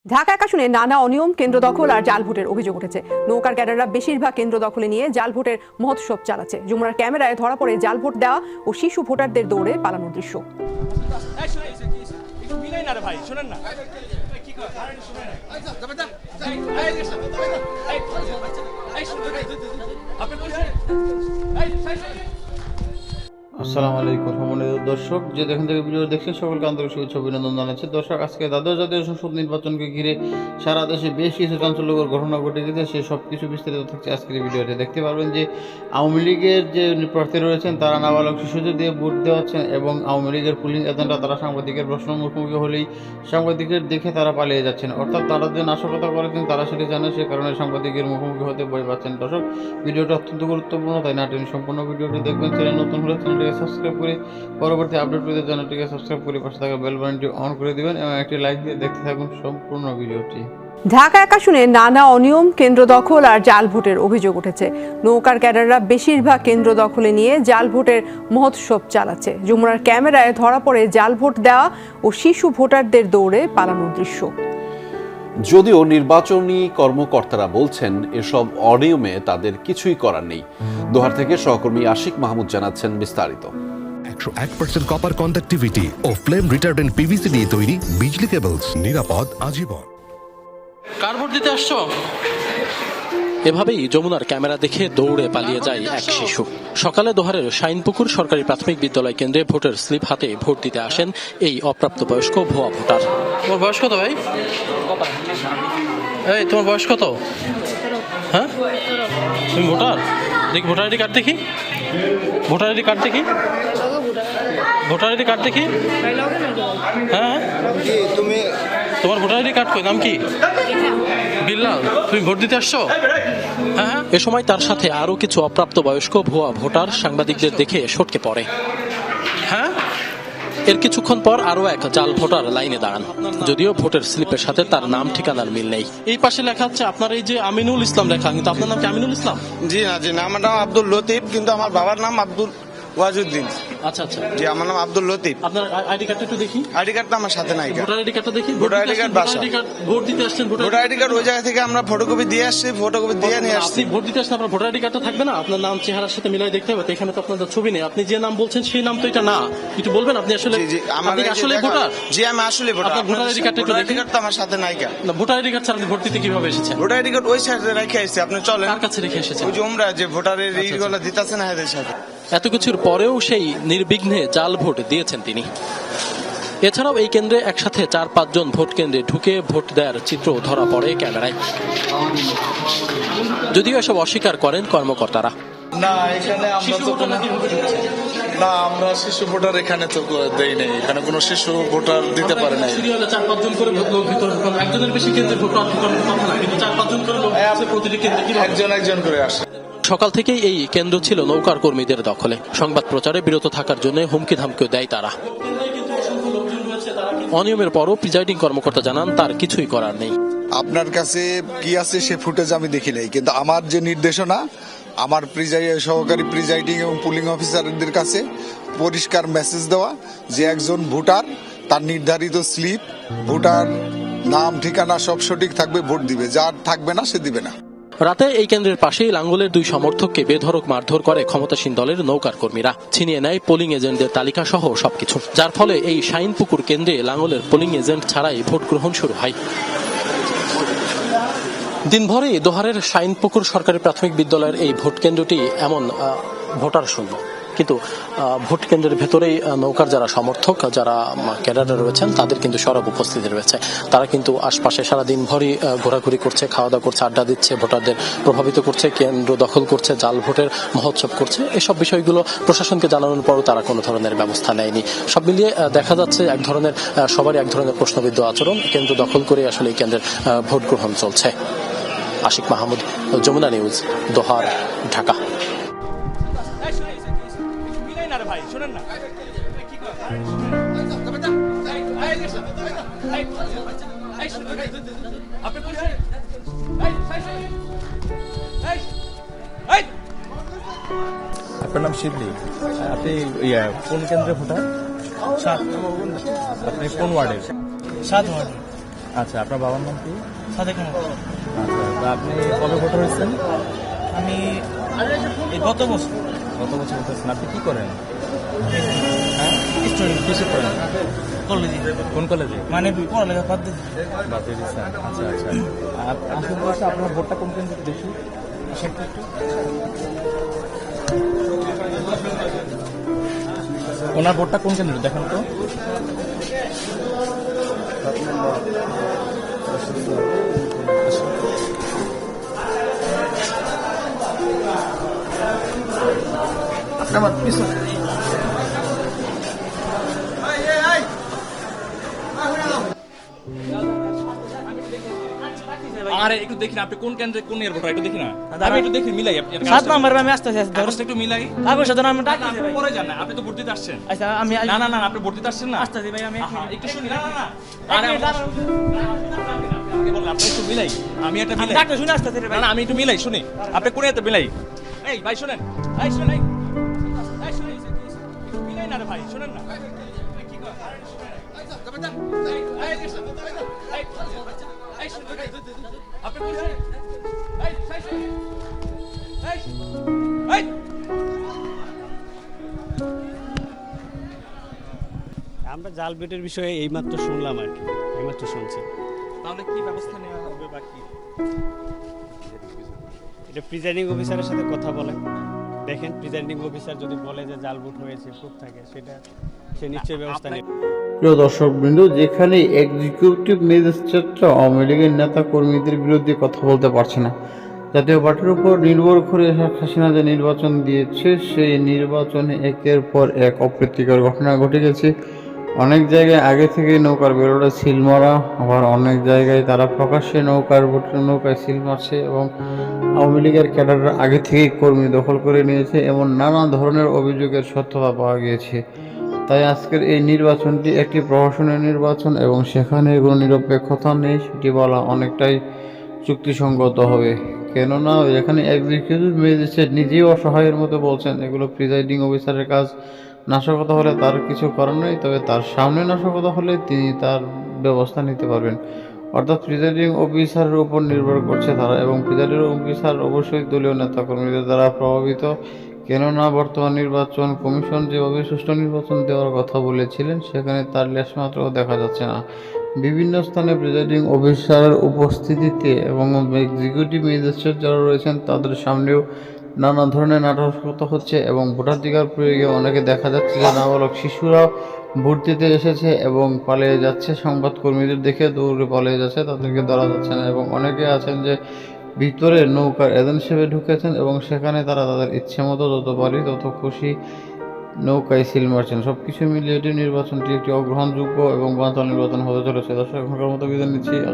ঢাকা আকাশনে নানা অনিয়ম, কেন্দ্র দখল আর জাল ভোটের অভিযোগ উঠেছে। নৌকার ক্যাডাররা বেশিরভাগ কেন্দ্র দখলে নিয়ে জাল ভোটের মহোৎসব চালাচ্ছে। যমুনার ক্যামেরায় ধরা পড়ে জাল ভোট দেওয়া ও শিশু ভোটারদের দৌড়ে পালানোর দৃশ্য। আসসালামু আলাইকুম সম্মানিত দর্শক, যে যেখান থেকে ভিডিও দেখছেন সকলকে আন্তরিক শুভেচ্ছা অভিনন্দন জানাচ্ছি। দর্শক, আজকে দ্বাদশ জাতীয় সংসদ নির্বাচনকে ঘিরে সারা দেশে বেশ কিছু চাঞ্চল্যকর ঘটনা ঘটে গেছে। সে সব কিছু বিস্তারিত থাকছে আজকের ভিডিওতে। দেখতে পারবেন যে আওয়ামী লীগের যে প্রার্থী রয়েছেন তারা নাবালক শিশুদের দিয়ে ভোট দেওয়াচ্ছেন এবং আওয়ামী লীগের পুলিং এজেন্টরা তারা সাংবাদিকের প্রশ্ন মুখোমুখি হলেই সাংবাদিকের দেখে তারা পালিয়ে যাচ্ছেন। অর্থাৎ তারা যে নাশকতা করেছেন তারা সেটি জানে, সে কারণে সাংবাদিকের মুখোমুখি হতে ভয় পাচ্ছেন। দর্শক, ভিডিওটা অত্যন্ত গুরুত্বপূর্ণ, তাই না টেনে সম্পূর্ণ ভিডিওটি দেখবেন। চ্যানেল নতুন হলে চ্যানেলটিকে সাবস্ক্রাইব করে পরবর্তী আপডেট পেতে চ্যানেলটিকে সাবস্ক্রাইব করে পাশে থাকা বেল বাটনটি অন করে দিবেন এবং একটি লাইক দিয়ে দেখতে থাকুন সম্পূর্ণ ভিডিওটি। ঢাকা আকাশনে নানা অনিয়ম, কেন্দ্র দখল আর জাল ভোটের অভিযোগ উঠেছে। নৌকার ক্যাডাররা বেশিরভাগ কেন্দ্র দখলে নিয়ে জাল ভোটের মহোৎসব চালাচ্ছে। যমুনার ক্যামেরায় ধরা পড়ে জাল ভোট দেওয়া ও শিশু ভোটারদের দৌড়ে পালানোর দৃশ্য। যদিও নির্বাচনী কর্মকর্তারা বলছেন এসব অনিয়মে তাদের কিছুই করার নেই। দোহার থেকে সহকর্মী আশিক মাহমুদ জানাচ্ছেন বিস্তারিত। 101% কপার কন্ডাক্টিভিটি ও ফ্লেম রিটার্ডেন্ট পিভিসি দিয়ে তৈরি বিজলি কেবলস, নিরাপদ আজীবন। কার ভোট দিতে আসছো? এভাবেই যমুনার ক্যামেরা দেখে দৌড়ে পালিয়ে যায় এক শিশু। সকালে দোহারের শাইনপুকুর সরকারি প্রাথমিক বিদ্যালয় কেন্দ্রে ভোটের স্লিপ হাতে ভোট দিতে আসেন এই অপ্রাপ্তবয়স্ক ভুয়া ভোটার। তোমার বয়স কত ভাই? এই তোমার বয়স কত? হ্যাঁ, তুমি ভোটার? দেখি ভোটার আইডি কার্ড দেখি। ভোটার আইডি কার্ড দেখি। ভোটার আইডি কার্ড দেখি। হ্যাঁ, তুমি তোমার ভোটার আইডি কার্ড কই? নাম কি? বিল্লাল। তুমি ভোট দিতে আসছো? হ্যাঁ। এ সময় তার সাথে আরো কিছু অপ্রাপ্তবয়স্ক ভুয়া ভোটার সাংবাদিকদের দেখে সটকে পড়ে। হ্যাঁ, এর কিছুক্ষণ পর আরো এক জাল ভোটার লাইনে দাঁড়ান। যদিও ভোটের স্লিপের সাথে তার নাম ঠিকানার মিল নেই। এই পাশে লেখা হচ্ছে আপনার এই যে আমিনুল ইসলাম লেখা, কিন্তু আপনার নাম কি আমিনুল ইসলাম? জি না, আমার নাম আব্দুল লতিফ, কিন্তু আমার বাবার নাম আব্দুল ওয়াজুদ্দিন। আচ্ছা আচ্ছা, জি, আমার নাম আব্দুল লতিফ। আপনার আইডি কার্ডটা একটু দেখি। আইডি কার্ডটা আমার সাথে নাই। ভোটার আইডি কার্ডটা দেখি। ভোটার আইডি কার্ড বাসা। ভোট দিতে আসছেন? ভোটার আইডি কার্ড ওই জায়গা থেকে আমরা ফটোকপি দিয়ে আসছি, ফটোকপি দিয়ে নিয়ে আসছি। আপনি ভোট দিতে আসলে আপনার ভোটার আইডি কার্ডটা থাকবে না? আপনার নাম চেহারার সাথে মিলাই দেখতে হবে। এখানে তো আপনার ছবি নেই। আপনি যে নাম বলছেন সেই নাম তো এটা না। একটু বলবেন আপনি আসলে আসলে ভোটার? জি, আমি আসলে ভোটার। আপনার ভোটার আইডি কার্ডটা একটু দেখি। কার্ডটা আমার সাথে নাই। না, ভোটার আইডি কার্ড ছাড়া আপনি ভোট দিতে কিভাবে এসেছেন? ভোটার আইডি কার্ড ওই সাইডে রেখে আসছি, আপনি চলেন। কার কাছে রেখে এসেছেন? ওই যে আমরা যে ভোটারের এইগুলো দিতেছে না এদের সাথে। এত কিছুর পরেও সেই নির্বিঘ্নে জাল ভোট দিয়েছেন তিনি। এছাড়াও এই কেন্দ্রে একসাথে 4-5 জন ভোট কেন্দ্রে ঢুকে ভোট দেওয়ার চিত্র ধরা পড়ে ক্যামেরায়। যদিও এসব অস্বীকার করেন কর্মকর্তারা। না, এখানে আমরা তো না, আমরা শিশু ভোটার এখানে তো দেই নাই। এখানে কোনো শিশু ভোটার দিতে পারে নাই। 4-5 জন করে লোক ভিতরে, একজনের বেশি কেন্দ্রে ভোট করার কথা না, কিন্তু 4-5 জন করে লোক প্রতিটি কেন্দ্রে একজন করে আসে। সকাল থেকেই এই কেন্দ্র ছিল নৌকার কর্মীদের দখলে। সংবাদ প্রচারে বিরত থাকার জন্য হুমকি ধামকিও দেয় তারা। অনিয়মের পরও প্রিজাইডিং কর্মকর্তা জানান তার কিছুই করার নেই। আপনার কাছে কি আছে সে ফুটেজ আমি দেখি নাই, কিন্তু আমার যে নির্দেশনা, আমার সহকারী প্রিজাইডিং এবং পুলিং অফিসারদের কাছে পরিষ্কার মেসেজ দেওয়া যে একজন ভোটার তার নির্ধারিত স্লিপ, ভোটার নাম ঠিকানা সব সঠিক থাকবে, ভোট দিবে। যার থাকবে না সে দিবে না। রাতে এই কেন্দ্রের পাশেই লাঙ্গলের 2 সমর্থককে বেধড়ক মারধর করে ক্ষমতাসীন দলের নৌকার কর্মীরা। ছিনিয়ে নেয় পোলিং এজেন্টদের তালিকা সহ সবকিছু, যার ফলে এই শাইনপুকুর কেন্দ্রে লাঙ্গলের পোলিং এজেন্ট ছাড়াই ভোট গ্রহণ শুরু হয়। দিনভরে দোহারের শাইনপুকুর সরকারি প্রাথমিক বিদ্যালয়ের এই ভোট কেন্দ্রটি এমন ভোটার শূন্য, কিন্তু ভোট কেন্দ্রের ভেতরেই নৌকার যারা সমর্থক, যারা ক্যাডারে রয়েছেন তাদের কিন্তু সরব উপস্থিতি রয়েছে। তারা কিন্তু আশপাশে সারাদিন ভরই ঘোরাঘুরি করছে, খাওয়া দাওয়া করছে, আড্ডা দিচ্ছে, ভোটারদের প্রভাবিত করছে, কেন্দ্র দখল করছে, জাল ভোটের মহোৎসব করছে। এসব বিষয়গুলো প্রশাসনকে জানানোর পরও তারা কোনো ধরনের ব্যবস্থা নেয়নি। সব মিলিয়ে দেখা যাচ্ছে এক ধরনের সবারই এক ধরনের প্রশ্নবিদ্ধ আচরণ। কেন্দ্র দখল করে আসলে এই কেন্দ্রের ভোট গ্রহণ চলছে। আশিক মাহমুদ, যমুনা নিউজ, দোহার, ঢাকা। আপনার নাম শিবলি, আপনি কোন কেন্দ্রে ভোটার? 7। আপনি কোন ওয়ার্ডের? 7 ওয়ার্ড। আচ্ছা, আপনার বাবার নাম কি? সাদেক আহমেদ। আচ্ছা, তো আপনি কবে ভোটার হয়েছেন? আমি এই গত বছর হতেছেন। আপনি কি করেন? হ্যাঁ স্টুডেন্ট কিসে করেন? কলেজে, কোন কলেজে? মানে পড়ালেখা বাদ দিয়ে বাদ দিয়ে দিচ্ছেন। আচ্ছা আচ্ছা। আসলে বলছে আপনার ভোটটা কোন কেন্দ্রে দেখি? ওনার ভোটটা কোন কেন্দ্রে দেখেন তো? আরে একটু দেখি না আপনি কোন কেন্দ্রে কোন এর ভোটার একটু দেখি না আমি একটু দেখি মিলাই আপনি 7 নম্বরে আমি আসতেছি। কাগজটা একটু মিলাই কাগজ সাথে আমি ডাকি ভাই। পরে যান না আপনি তো ভোট দিতে আসছেন। আচ্ছা আমি না না না আপনি ভোট দিতে আসছেন না আসতেছি ভাই। আমি একটু শুনি না না না আরে আপনি বলেন আপনি একটু মিলাই আমি একটা মিলাই ডাক্তার শুনে আসতেছি রে না ভাই। না আমি একটু মিলাই শুনি আপনি কোন এতে মিলাই এই ভাই শুনেন এই শুনেন এই শুনেন মিলাই না রে ভাই শুনেন না কি কর আপনি কোন আমরা জাল ভোটের বিষয়ে এইমাত্র শুনলাম আর কি, এইমাত্র শুনছি। তাহলে কি ব্যবস্থা নেওয়া হবে বাকি? এটা প্রিজাইডিং অফিসারের সাথে কথা বলেন, দেখেন প্রিজাইডিং অফিসার যদি বলে যে জাল ভোট হয়েছে, প্রুফ থাকে, সেটা সে নিশ্চয়ই ব্যবস্থা নেবে। প্রিয় দর্শকবৃন্দ, যেখানে এক্সিকিউটিভ ম্যাজিস্ট্রেটরা আওয়ামী লীগের নেতা কর্মীদের বিরুদ্ধে কথা বলতে পারছে না, জাতীয় পার্টির উপর নির্ভর করে শেখ হাসিনা যে নির্বাচন দিয়েছে সেই নির্বাচনে একের পর এক অপ্রীতিকর ঘটনা ঘটে গেছে। অনেক জায়গায় আগে থেকেই নৌকার বেরোটা সিল মারা, আবার অনেক জায়গায় তারা প্রকাশ্যে নৌকায় সিল মারছে এবং আওয়ামী লীগের ক্যাডাররা আগে থেকেই কর্মী দখল করে নিয়েছে, এমন নানা ধরনের অভিযোগের সত্যতা পাওয়া গিয়েছে। তাই আজকের এই নির্বাচনটি একটি প্রহসনের নির্বাচন এবং সেখানে কোনো নিরপেক্ষতা নেই, সেটি বলা অনেকটাই যুক্তিসঙ্গত হবে। কেননা এখানে এক্সিকিউটিভ ম্যাজিস্ট্রেট নিজেই অসহায়ের মতো বলছেন এগুলো প্রিজাইডিং অফিসারের কাজ, নাশকতা হলে তার কিছু করার নেই, তবে তার সামনে নাশকতা হলে তিনি তার ব্যবস্থা নিতে পারবেন। অর্থাৎ প্রিজাইডিং অফিসারের উপর নির্ভর করছে তারা, এবং প্রিজাইডিং অফিসার অবশ্যই দলীয় নেতাকর্মীদের দ্বারা প্রভাবিত। কেননা বর্তমান নির্বাচন কমিশন যেভাবে সুষ্ঠু নির্বাচন দেওয়ার কথা বলেছিলেন সেখানে তার লেশমাত্রও দেখা যাচ্ছে না। বিভিন্ন স্থানে প্রিজাইডিং অফিসারের উপস্থিতিতে এবং এক্সিকিউটিভ ম্যাজিস্ট্রেট যারা রয়েছেন তাদের সামনেও নানা ধরনের নাটকতা হচ্ছে এবং ভোটাধিকার প্রয়োগে অনেকে দেখা যাচ্ছে যে নাবালক শিশুরাও ভোট দিতে এসেছে এবং পালিয়ে যাচ্ছে, সংবাদকর্মীদের দেখে দৌড়ে পালিয়ে যাচ্ছে, তাদেরকে ধরা যাচ্ছে না। এবং অনেকে আছেন যে ভিতরে নৌকার এজেন্ট হিসেবে ঢুকেছেন এবং সেখানে তারা তাদের ইচ্ছে মতো যত পারি তত খুশি নৌকায় সিল মারছেন। সব কিছু মিলিয়ে এটি নির্বাচনটি একটি অগ্রহণযোগ্য এবং বাঞ্ছনীয় নির্বাচন হতে চলেছে। দর্শক, এখনকার মতো বিদায় নিচ্ছি।